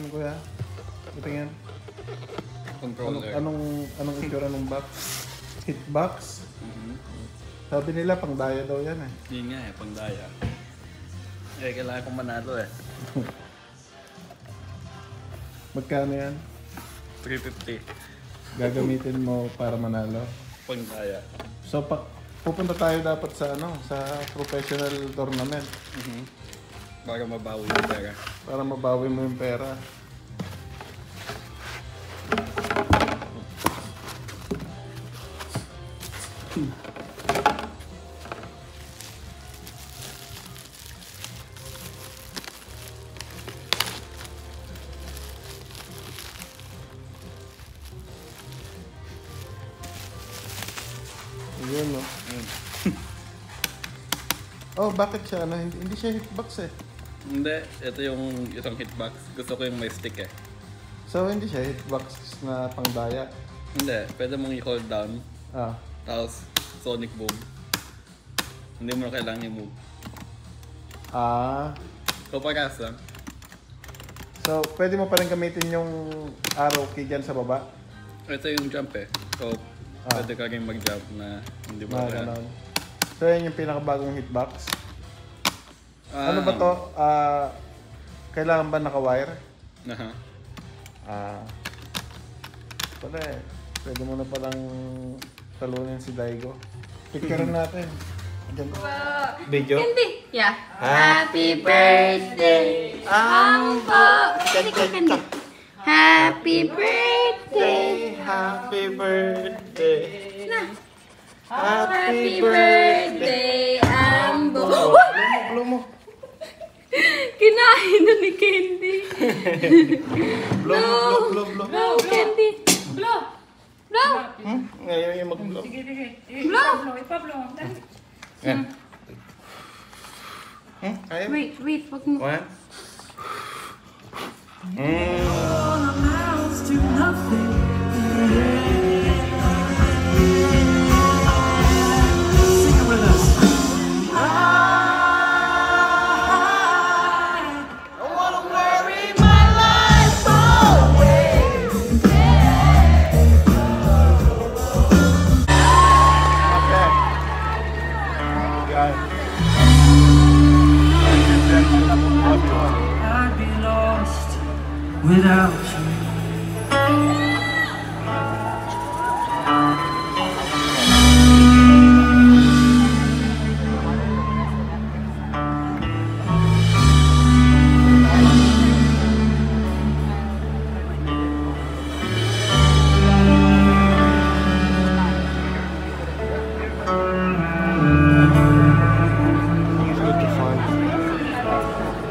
kuya. Tingnan. Controller. Anong itsura ng box? Hitbox? Sabi nila pang daya daw yan eh. Yun nga eh, pang daya. Eh, kailangan kong manalo eh. Magkano yan? 350. Gagamitin mo para manalo? Pang daya. So, pupunta tayo dapat sa sa professional tournament. Para mabawi yung pera. Para mabawi mo yung pera. Yun, no? Oh, bakit siya? Hindi siya hitbox eh. Hindi, ito yung isang hitbox. Gusto ko yung may stick eh. So, hindi siya hitbox na pangdaya? Hindi, pwede mong i-hold down. Tapos, sonic boom. Hindi mo na kailangan i-move. So, pagas lang. So, pwede mo pa rin gamitin yung arrow key dyan sa baba? Ito yung jump eh. So, pwede ka rin mag-jump na hindi mo na kailangan. So, yan yung pinakabagong hitbox? Ano ba to? Kailangan ba naka-wire? Pala eh. Pwede mo na palang talunin si Daigo. Picturean natin. Video? Hindi. Yeah. Happy birthday, Ambo. Candy. Happy birthday. Happy birthday. Na. Happy birthday, Ambo. Blow mo. Kinain na ni Candy. Blow. Blow, Candy. Blow. Blow. Ngayon yung mag-blow. Blow. Ipablow. Ayaw? Wait. Wag mo. One. I'd be lost without you.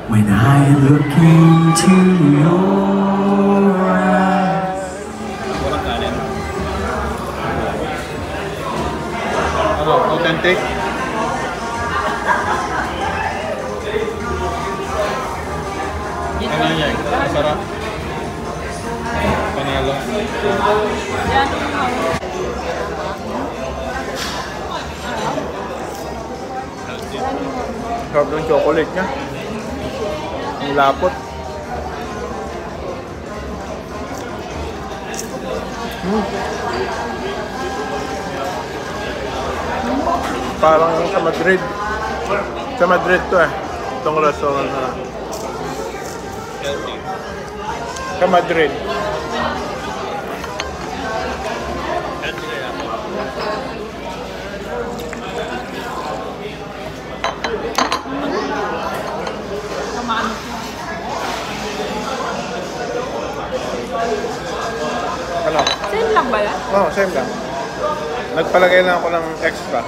When I look into your eyes, Walang kanin. Authentic? Ano yan? Masarap. Panalo. Sarap ng chocolate niya. Ang lapot. Parang sa Madrid. Sa Madrid to eh. Itong restaurant na. Sa Madrid. Ano? Same lang ba yan? Oo, same lang. Nagpalagay lang ako ng extra.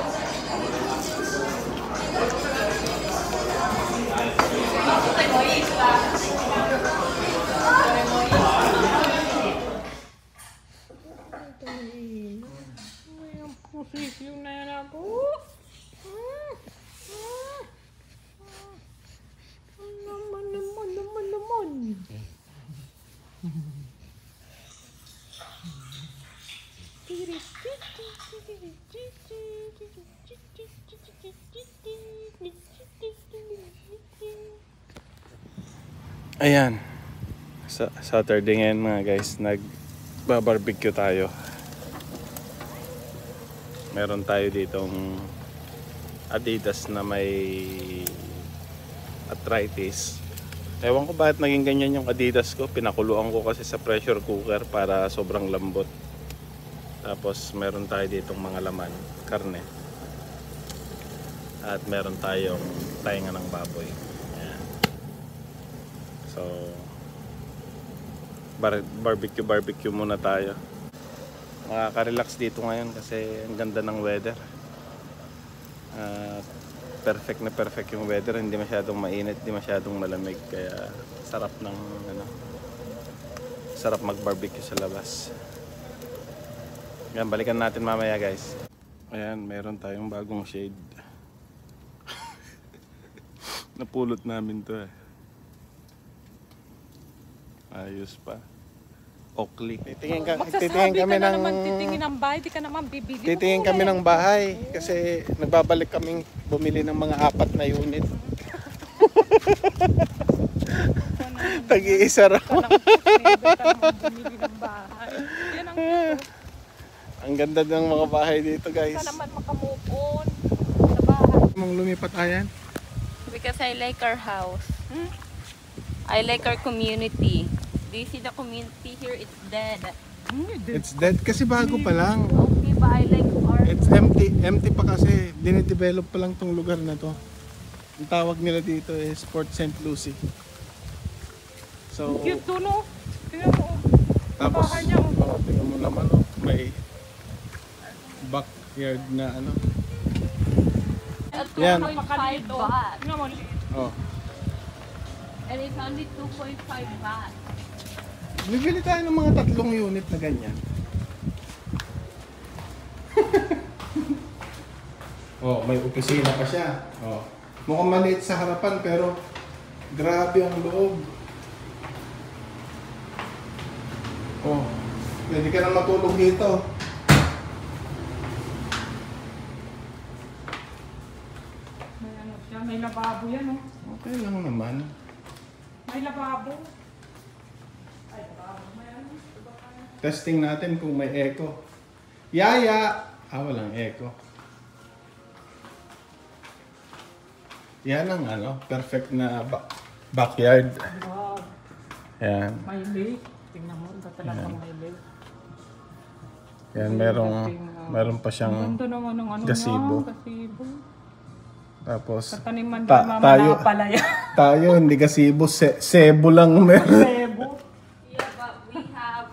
Ayan. Saturday ngayon mga guys, nag-barbecue tayo. Meron tayo ditong Adidas na may arthritis. Ewan ko bakit naging ganyan yung Adidas ko. Pinakuluan ko kasi sa pressure cooker para sobrang lambot. Tapos meron tayo ditong mga laman, karne. At meron tayong tainga ng baboy. Ayan. So barbecue muna tayo. Makaka-relax dito ngayon kasi ang ganda ng weather. Perfect na perfect yung weather, hindi masyadong mainit, hindi masyadong malamig, kaya sarap ng sarap mag-barbecue sa labas. Yan, balikan natin mamaya guys. Ayan, meron tayong bagong shade. Napulot namin to eh. Ayos pa. Oakley. Titingin kami ng titingin ng bahay, di ka naman bibili. Titingin kami ng bahay kasi nagbabalik kaming bumili ng mga 4 na unit. Tag-iisa raw. Bumili ng bahay. Yan ang Ang ganda ng mga bahay dito guys. Sana naman makamove on sa bahay. Mong lumipat ayan? Because I like our house. I like our community. Do you see the community here? It's dead. It's dead kasi bago pa lang. Okay, but I like our... It's empty. Empty pa kasi. Dinidevelop pa lang tong lugar na to. Ang tawag nila dito is Port St. Lucie. So, Cute to, no? Tingnan mo. tapos, bahay niya, tingnan mo naman, may backyard na ano. At Yan. 2.5 baht. Tingnan mo. Oh. And it's only 2.5 baht. Bibili tayo ng mga 3 unit na ganyan. Oh, may opisina pa siya. Oh. Mukhang maliit sa harapan pero grabe ang loob. Oh, pwede ka na matulog dito. May ano siya, may lababo yan, no? Okay lang naman. May lababo. Testing natin kung may echo. Yaya! Walang echo. Yan ang ano, perfect na backyard. Wow. Yan. May lake. Tingnan mo, ito talagang may lake. Yan, meron pa siyang Ganda naman ng ano gazebo. niya, gazebo. Tapos, Kataniman Ta- din mama tayo- na palaya. tayo hindi gazebo, sebo lang meron. Gazebo. Yeah, but we have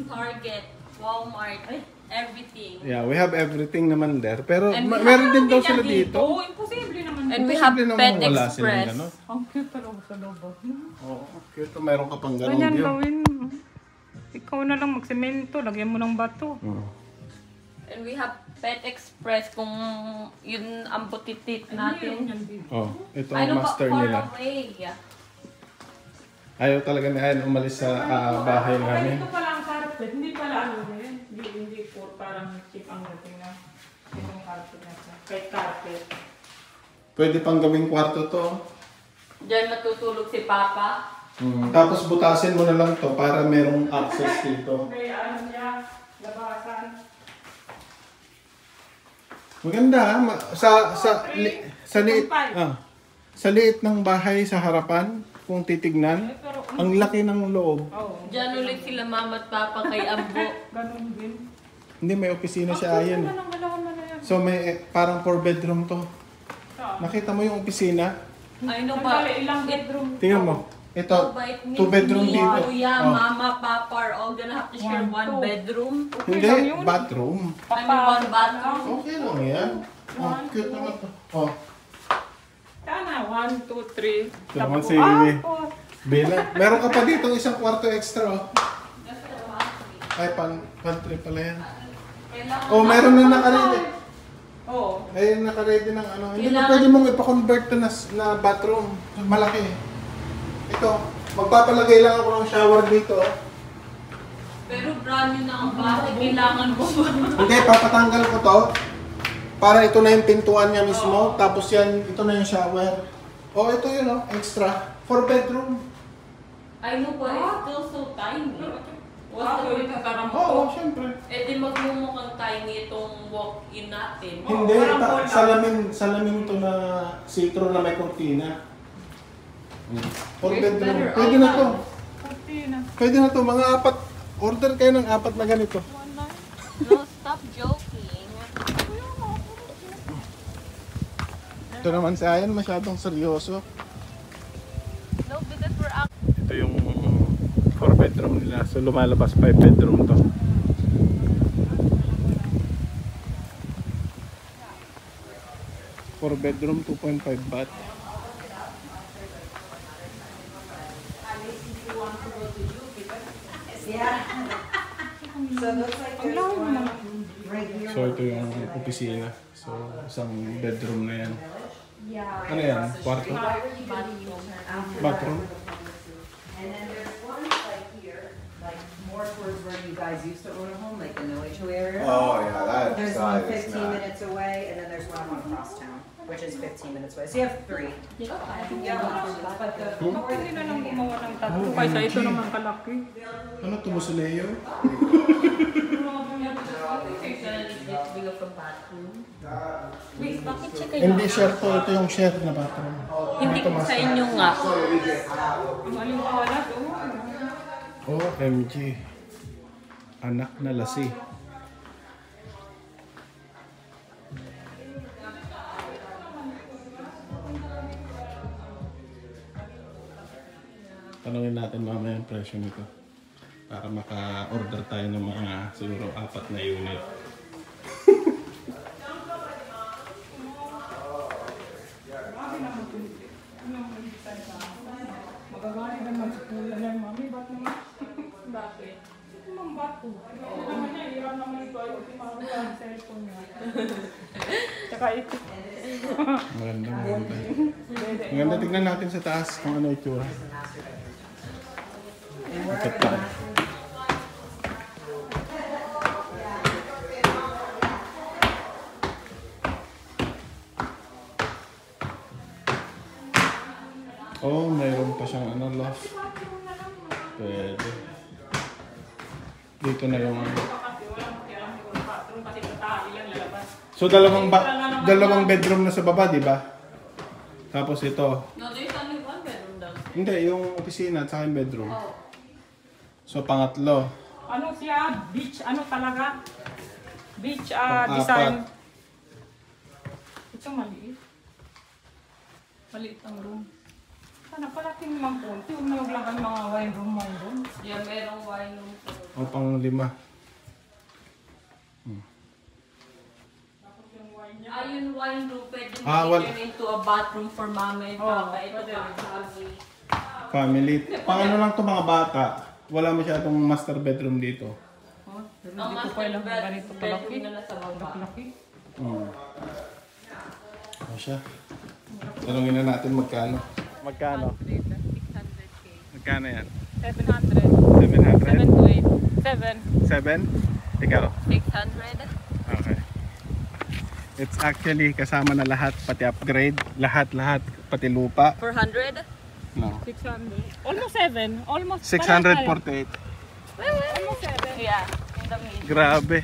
Target, Walmart, everything. Yeah, we have everything naman there. Pero And we meron have din daw din sila yan dito. Oo, imposible naman. And we have Imposible Pet naman wala silang Express. ganun. Ang cute talaga sa loob. Oo, cute. Meron ka pang ganun Ganyan view. gawin. Ikaw na lang magsemento, lagyan mo ng bato. And we have Pet Express kung yun ang butitit natin. Oh, ito I ang know, but master far nila. away. Ayaw talaga ni Ayan umalis sa bahay namin. Ito pala ang carpet, hindi pala ano rin. Hindi po parang cheap ang dating na itong carpet na siya. Kay carpet. Pwede pang gawing kwarto to. Diyan matutulog si Papa. Tapos butasin mo na lang to para merong access dito. Kaya ano niya, labasan. Maganda ha? Sa liit ng bahay sa harapan, kung titignan, ang laki ng loob. Oo. Diyan ulit sila Mama at Papa kay Ambo. Ganun din. Hindi, may opisina si Ayan. Ano naman na yan? So may parang 4 bedroom to. Saan? Nakita mo yung opisina? I know ba? Sandali, ilang bedroom? Tingnan mo. Ito, 2 bedroom me, dito. Kuya, Oh. Mama, Papa are all gonna have to share 1, one 2. bedroom. Hindi, lang yun. bathroom. I mean, one bathroom. Okay lang yan. Oh, cute naman to. Oh, Sana, 1, 2, 3. ito naman si Bella. Meron ka pa dito isang kwarto extra. Oh. Ay, pantry pala yan. Oh, meron na nakaredy. Oo. Ay, nakaredy ng ano. Hindi na Kailangan- pwede mong ipa-convert to na bathroom. Malaki. Ito, magpapalagay lang ako ng shower dito. Oh. Pero brand new na ang bahay, kailangan mo ba? Hindi, papatanggal ko to. Para ito na yung pintuan niya mismo. Tapos yan, ito na yung shower. Oh, ito yun, oh, extra. 4 bedroom. I know, but it's still so tiny. What's the Bakit? point? Oo, syempre. Eh di magmumukhang tiny itong walk-in natin. Hindi, parang salamin to na sitro na may kortina. Four It's bedroom. better Pwede na to. Cortina. Pwede na to. Mga apat. Order kayo ng apat na ganito. No, stop joking. Ito naman si Ayan, masyadong seryoso. No, because we're out. Ito yung 4 bedroom nila. So lumalabas 5 bedroom to. Four bedroom, 2.5 baht. So ito yung opisina. So isang bedroom na yan. Ano yan? Kwarto? Bathroom? And then there's one like here, like more towards where you guys used to own a home, like the no HOA area. Oh yeah, that There's one side is 15 not. minutes away, and then there's one across town, which is 15 minutes away. So you have 3. But the Bakit hindi na lang gumawa ng tatlo? Kaysa ito naman kalaki. Ano to, Musuleo? Wait, bakit siya kayo? Hindi share to. Ito yung share na bathroom. Hindi ko sa inyo nga. Ang aliwala to. OMG. Anak na lasi. Tanungin natin mamaya yung presyo nito para maka-order tayo ng mga siguro 4 na unit. Magagaya naman sa pula niya, mami. Ba't naman? Dati. Ito naman ba't po? Ito naman niya, iyan naman ito. Ayaw timaro ang cellphone niya. Tsaka ito. Maganda, maganda. Maganda, tignan natin sa taas kung ano itsura. Akit tayo. Oh, mayroon pa siyang ano, loft. Pwede. Dito na yung... So dalawang bedroom na sa baba, di ba? Tapos ito. No, there's only one bedroom downstairs. Hindi, yung opisina at saka yung bedroom. So pangatlo. Ano siya? Beach, ano talaga? Beach Pang-apat. design. Ito maliit. Maliit ang room. Sana palating naman konti. Huwag na lang ang mga wine room. Yeah, merong wine room. O pang-5. Ayun, wine room. Pwede wal- turn into a bathroom for mama and papa. Ito family. Family. Paano lang to mga bata? Wala masyadong master bedroom dito. Pero Ang hindi ko master pa lang ganito kalaki. bedroom na nasa baba. Laki. Ano siya? Tanungin na natin magkano. Magkano? 600K. Magkano yan? 700. 700? 7 to 8. 7. 7? Ikaw? 600. Okay. It's actually kasama na lahat, pati upgrade, lahat, pati lupa. 400. No. 600. Almost 7. Almost. 648. Almost 7. Yeah, in the middle. Grabe.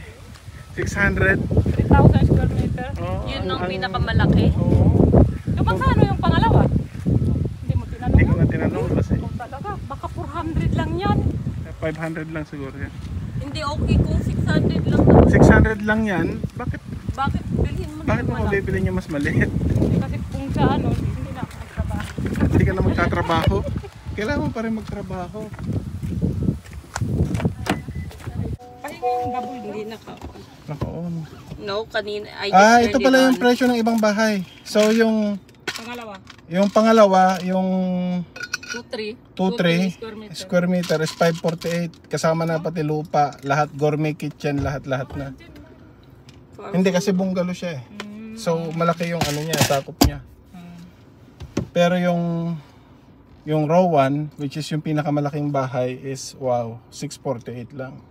600. 3,000 square meter. Oh, Yun ang pinakamalaki. Oo. Yung magkano yung pangalawa? Hindi mo tinanong. Hindi ko na tinanong kasi Oh, talaga, baka 400 lang yan. 500 lang siguro yan. Hindi okay kung 600 lang naman. 600 lang yan. Bakit Bilhin mo bakit na mo malaki? bibili niyo mas maliit? Kasi kung sa ano, hindi na ako magtrabaho. Hindi ka na magtatrabaho. Kailangan mo pa rin magtrabaho. Pahinga yung gaboy doon. Hindi na ka. Naka-on. No, kanina. I just Ito turned pala it yung on. presyo ng ibang bahay. So yung Pangalawa, pangalawa, yung 2-3 2-3 square meter is 548. Kasama na pati lupa, lahat gourmet kitchen, lahat na. Hindi kasi bungalow siya eh. So malaki yung ano niya, sakop niya. Pero yung row 1, which is yung pinakamalaking bahay is wow, 648 lang.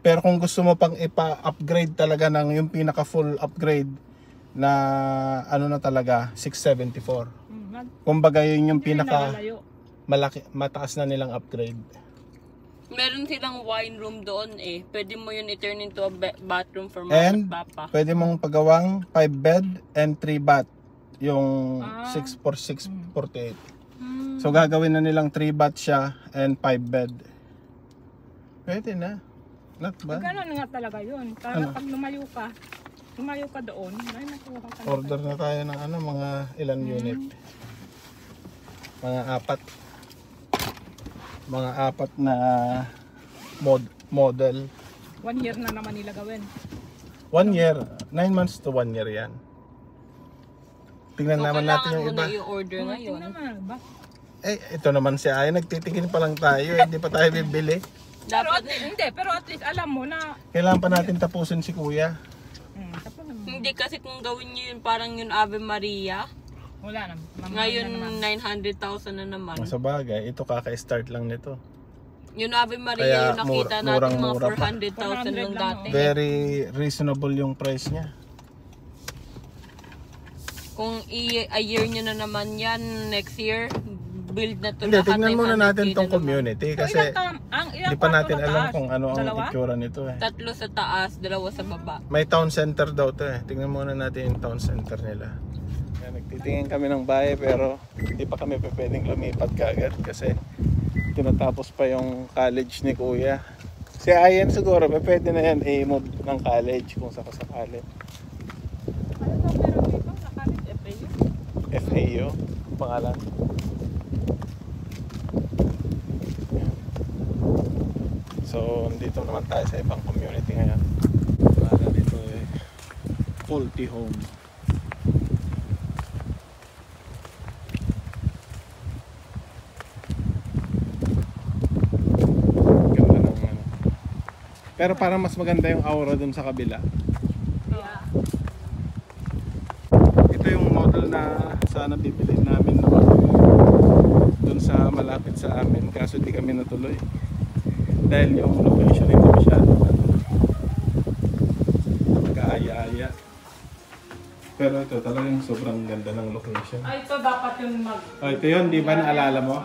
Pero kung gusto mo pang ipa-upgrade talaga ng yung pinaka full upgrade na ano na talaga 674. Kumbaga yun yung pinaka mataas na nilang upgrade. Meron silang wine room doon eh. Pwede mo yun i-turn into a bathroom for And mama at papa. pwede mong pagawang 5 bed and 3 bath. Yung 6 for 6, 48. So gagawin na nilang 3 bath siya and 5 bed. Pwede na. Not bad. Gano'n nga talaga yun. Para pag lumayo ka doon, ay nakuha ka na. Order na tayo ng mga ilan unit. Mga 4. Mga 4 na model. 1 year na naman nila gawin. 1 year. 9 months to 1 year yan. Tingnan naman natin yung iba. Kailangan mo na i-order ngayon. Naman, ba? Ito naman si Ay. Nagtitingin pa lang tayo. Hindi pa tayo bibili. Dapat, Pero at least alam mo na. Kailangan pa natin tapusin si Kuya. Tapos naman. hindi kasi kung gawin nyo yun parang yun Ave Maria. Wala naman. Ngayon 900,000 na naman. Sa bagay, ito kaka-start lang nito. Yung Ave Maria Kaya yung nakita natin mga murang-mura pa. 400,000 lang dati. Very reasonable yung price niya. Kung a year nyo na naman yan, next year, build na to Hindi, lahat. tingnan muna 900K natin na tong naman. community kasi hindi pa natin alam kung ano ang itsura nito eh. 3 sa taas, 2 sa baba. May town center daw to eh. Tingnan muna natin yung town center nila. Kaya nagtitingin kami ng bahay pero hindi pa kami pwedeng lumipat kagad kasi tinatapos pa yung college ni Kuya. Si Ayan siguro, pwede na yan i-move ng college kung sakasakali. Ano ba meron dito? Nakalit FAU? FAU, pangalan. So, dito naman tayo sa ibang community ngayon. Para dito eh, Pulte Home. Ganda ng ano. Pero parang mas maganda yung aura dun sa kabila. Ito yung model na sana bibilin namin dun sa malapit sa amin, kaso di kami natuloy dahil yung location nito masyado kaaya-aya, pero ito talagang sobrang ganda ng location. Ay, ito dapat yung Ito yun, di ba naalala mo?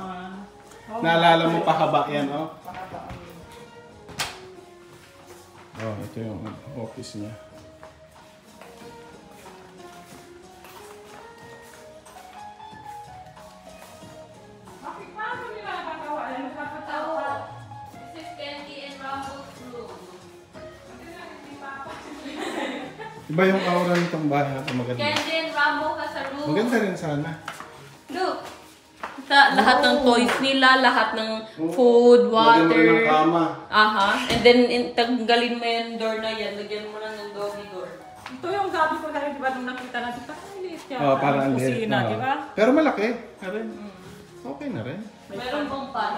Naalala mo pahaba yan, oh? Ito yung office niya. Iba yung aura nitong bahay natin, maganda. Candy and Rambo has a room. Maganda rin sana. Look. Sa lahat ng toys nila, lahat ng food, Lagyan mo rin water. ng kama. Aha. And then tanggalin mo yung door na yan. Lagyan mo lang ng doggy door. Ito yung sabi ko sa'yo, di ba, nung nakita natin, parang liit siya. Parang ang liit. Kusina, di ba? Pero malaki. Rin. Okay na rin. Meron bang pan?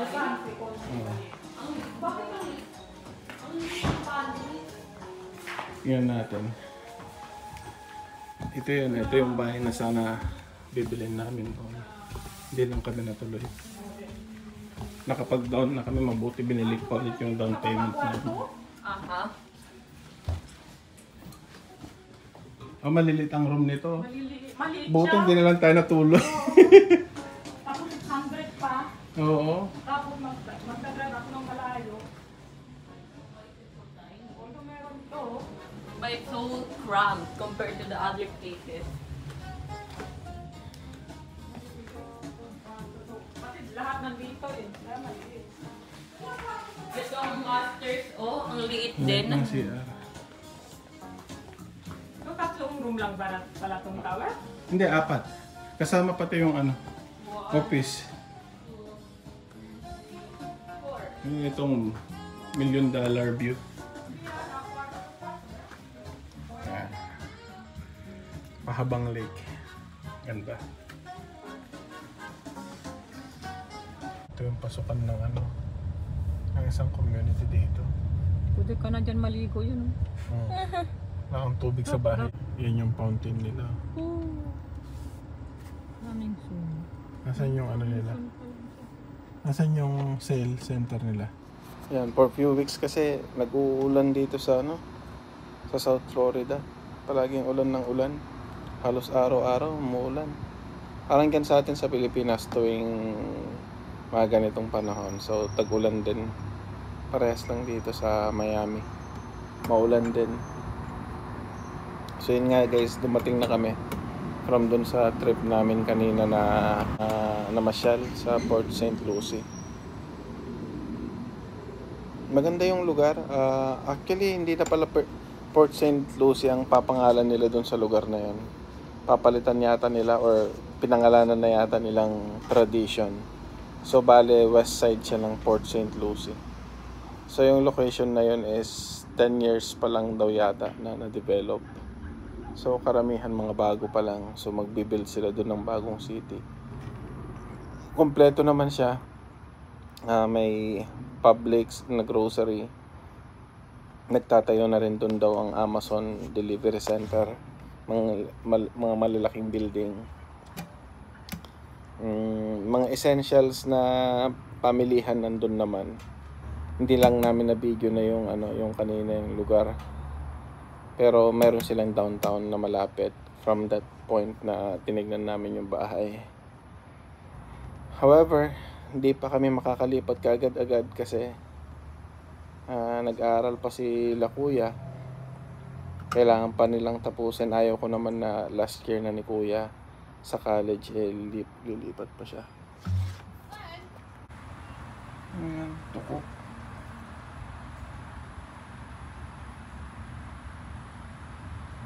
Yan natin. Ito yung bahay na sana bibilin namin. Hindi lang kami natuloy. Nakapag-down na kami, mabuti binili pa ulit yung down payment namin. Aha. Malilit ang room nito. Maliit Buti siya. hindi na lang tayo natuloy. Tapos 100 pa. Oo. Tapos magdadrive ako ng malayo. Although meron to. But it's so cramped compared to the other places. Kasi lahat nandito eh. Kaya maliit. Ito ang masters, ang liit din. Ang CR. Ito tatlong room lang pala itong tower? Hindi, 4. Kasama pati yung office. Itong $1 million view. Yan. Pahabang lake. Ganda. Ito yung pasukan ng ng isang community dito. Pwede ka na dyan maligo yun. Wala kang tubig sa bahay. Yan yung fountain nila. Maraming zoom. Nasaan yung nila? Nasaan yung sale center nila? Yan, for few weeks kasi nag-uulan dito sa sa South Florida. Palaging ulan ng ulan. Halos araw-araw umuulan. Parang yan sa atin sa Pilipinas tuwing mga ganitong panahon. So tag-ulan din, parehas lang dito sa Miami, maulan din. So yun nga guys, dumating na kami from dun sa trip namin kanina na namasyal sa Port St. Lucie. Maganda yung lugar. Actually hindi na pala Port St. Lucie ang papangalan nila dun sa lugar na yun. Papalitan yata nila or pinangalanan na yata nilang Tradition. So bale west side siya ng Port St. Lucie. So yung location na yun is 10 years pa lang daw yata na na-develop. So karamihan mga bago pa lang. So magbibuild sila doon ng bagong city. Kompleto naman siya. May Publix na grocery. Nagtatayo na rin doon daw ang Amazon Delivery Center. Mga malalaking building. Mga essentials na pamilihan nandun naman. Hindi lang namin na video na yung kanina yung lugar. Pero meron silang downtown na malapit from that point na tinignan namin yung bahay. However, hindi pa kami makakalipat kaagad-agad kasi nag-aaral pa si La Kuya. Kailangan pa nilang tapusin. Ayaw ko naman na last year na ni Kuya sa college lilipat pa siya. Ayan, tuko.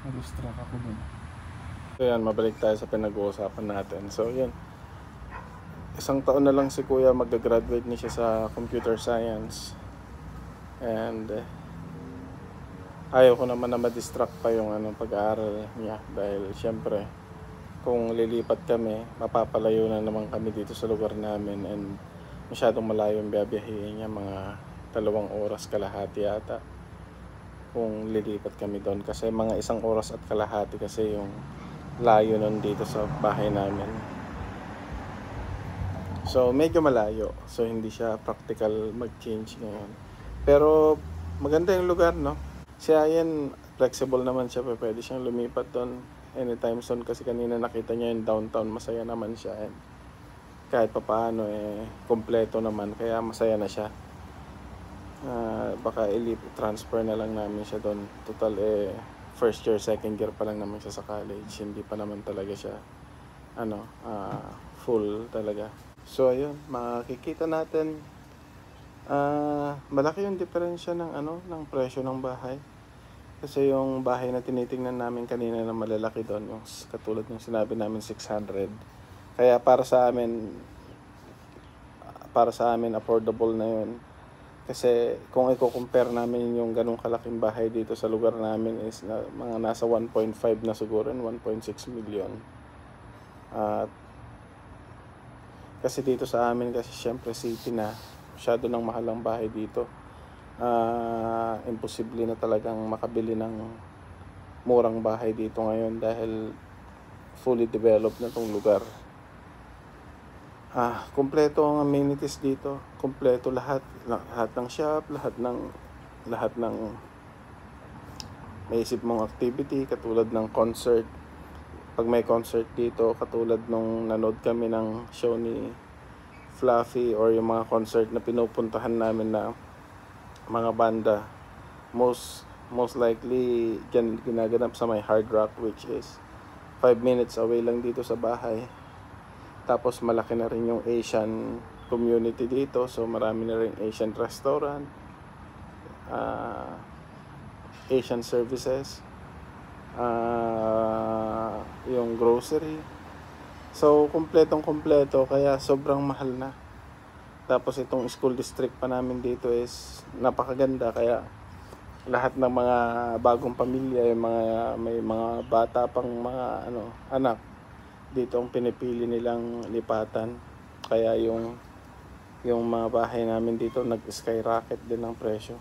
Nag-distract ako dun. So yan, mabalik tayo sa pinag-uusapan natin. So yan, isang taon na lang si Kuya, mag-graduate niya siya sa computer science. And ayaw ko naman na ma-distract pa yung pag-aaral niya. Dahil syempre, kung lilipat kami, mapapalayo na naman kami dito sa lugar namin. And masyadong malayo yung biyabihin niya, mga 2 oras kalahati yata. Kung lilipat kami doon kasi mga 1 oras at kalahati kasi yung layo nun dito sa bahay namin. So medyo malayo, so hindi siya practical mag-change ngayon. Pero maganda yung lugar, no? Siya yan, flexible naman siya, pwede siyang lumipat doon anytime soon kasi kanina nakita niya yung downtown, masaya naman siya. And kahit papaano kompleto naman, kaya masaya na siya. Baka transfer na lang namin siya doon. Total first year, second year pa lang naman siya sa college. Hindi pa naman talaga siya full talaga. So ayun, makikita natin malaki yung diferensya ng presyo ng bahay. Kasi yung bahay na tinitingnan namin kanina na malalaki doon, yung katulad ng sinabi namin 600. Kaya para sa amin affordable na yun. Kasi kung i-compare namin yung ganung kalaking bahay dito sa lugar namin is mga nasa 1.5 na siguro, 1.6 million. Kasi dito sa amin, kasi syempre city na, masyado ng mahal ang bahay dito. Imposible na talagang makabili ng murang bahay dito ngayon dahil fully developed na tong lugar. Kompleto ang amenities dito, kompleto lahat ng shop, lahat ng maisip mong activity, katulad ng concert. Pag may concert dito, katulad nung nanood kami ng show ni Fluffy or yung mga concert na pinupuntahan namin na mga banda, most likely ginaganap sa may Hard Rock, which is 5 minutes away lang dito sa bahay. Tapos malaki na rin yung Asian community dito. So marami na rin Asian restaurant, Asian services, yung grocery. So kompleto, kaya sobrang mahal na. Tapos itong school district pa namin dito is napakaganda. Kaya lahat ng mga bagong pamilya, may mga bata pang mga anak, dito ang pinipili nilang lipatan. Kaya yung mga bahay namin dito nag-skyrocket din ang presyo.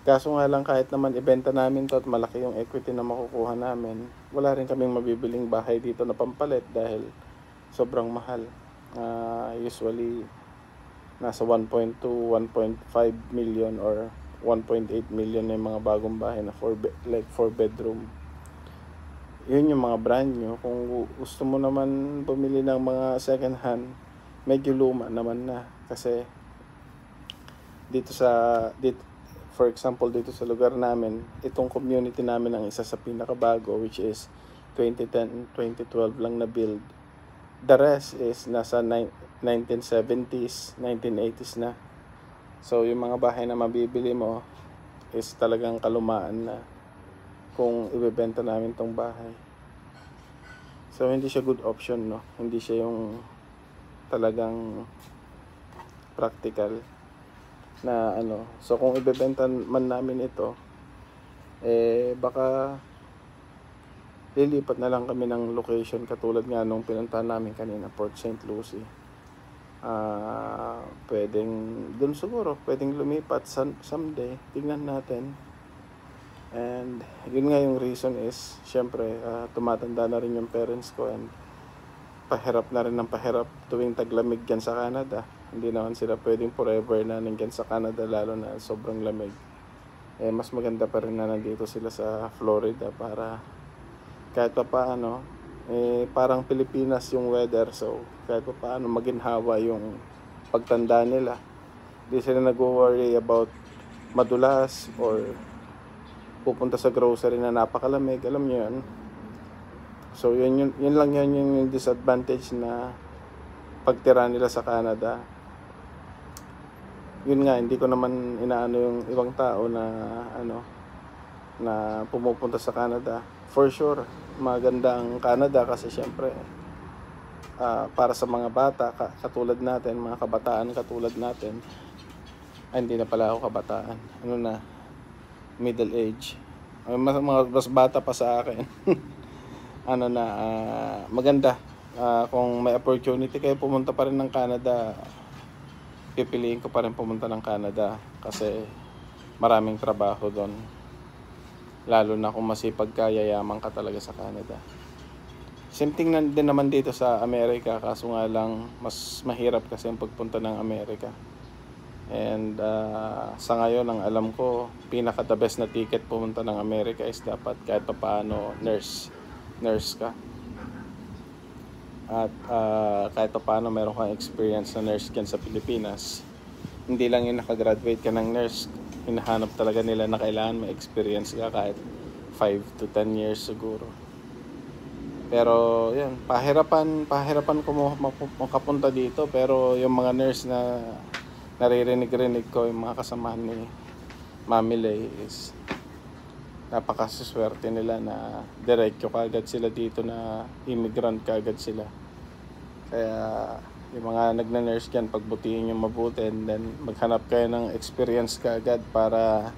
Kaso nga lang, kahit naman ibenta namin to at malaki yung equity na makukuha namin, wala rin kaming mabibiling bahay dito na pampalit dahil sobrang mahal. Usually nasa 1.2, 1.5 million or 1.8 million na yung mga bagong bahay na 4 bedroom. Yun yung mga brand new. Kung gusto mo naman bumili ng mga second hand, medyo luma naman na kasi for example dito sa lugar namin, itong community namin ang isa sa pinakabago, which is 2010, 2012 lang na build. The rest is nasa 1970s, 1980s na. So yung mga bahay na mabibili mo is talagang kalumaan na kung ibebenta namin tong bahay. So hindi siya good option, no? Hindi siya yung talagang practical na ano. So kung ibebenta man namin ito, baka lilipat na lang kami ng location katulad nga nung pinuntahan namin kanina, Port St. Lucie. Pwedeng dun siguro, pwedeng lumipat someday, tingnan natin. And yun nga yung reason is syempre tumatanda na rin yung parents ko and pahirap na rin ng pahirap tuwing taglamig dyan sa Canada. Hindi naman sila pwedeng forever na nandyan sa Canada, lalo na sobrang lamig. Mas maganda pa rin na nandito sila sa Florida para kahit pa paano parang Pilipinas yung weather, so kahit pa paano maginhawa yung pagtanda nila. Hindi sila nag-worry about madulas or pupunta sa grocery na napakalamig, alam niyo yun. So yun lang yung disadvantage na pagtira nila sa Canada. Yun nga, hindi ko naman inaano yung ibang tao na na pumupunta sa Canada. For sure, maganda ang Canada kasi syempre para sa mga bata katulad natin, mga kabataan katulad natin. Hindi na pala ako kabataan. Middle age. Mas bata pa sa akin. Maganda. Kung may opportunity kayo pumunta pa rin ng Canada, pipiliin ko pa rin pumunta ng Canada kasi maraming trabaho doon. Lalo na kung masipag ka, yayaman ka talaga sa Canada. Same thing din naman dito sa Amerika, kaso nga lang mas mahirap kasi ang pagpunta ng Amerika. And sa ngayon, ang alam ko, pinaka the best na ticket pumunta ng Amerika is dapat kahit pa paano nurse ka. At kahit pa paano meron kang experience na nurse dyan sa Pilipinas. Hindi lang yung nakagraduate ka ng nurse, hinahanap talaga nila na kailangan may experience ka kahit 5 to 10 years siguro. Pero yan, pahirapan ko makapunta dito, pero yung mga nurse na naririnig ko, yung mga kasamahan ni Mami Lay is napakaswerte nila na diretso kaagad sila dito, na immigrant kaagad sila. Kaya yung mga nagna-nurse dyan, pagbutihin yung mabuti and then maghanap kayo ng experience kaagad para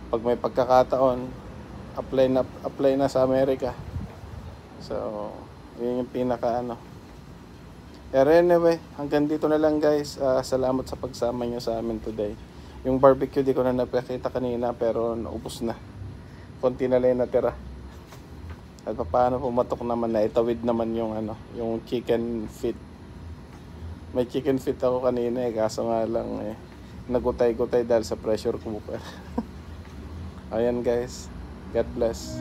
pag may pagkakataon, apply na sa Amerika. So, yun yung pinaka Pero anyway, hanggang dito na lang guys. Salamat sa pagsama nyo sa amin today. Yung barbecue di ko na napakita kanina pero naubos na. Konti na lang natira. At paano pumatok naman na itawid naman yung yung chicken feet. May chicken feet ako kanina kaso nga lang nagutay-gutay dahil sa pressure cooker. Ayan guys. God bless.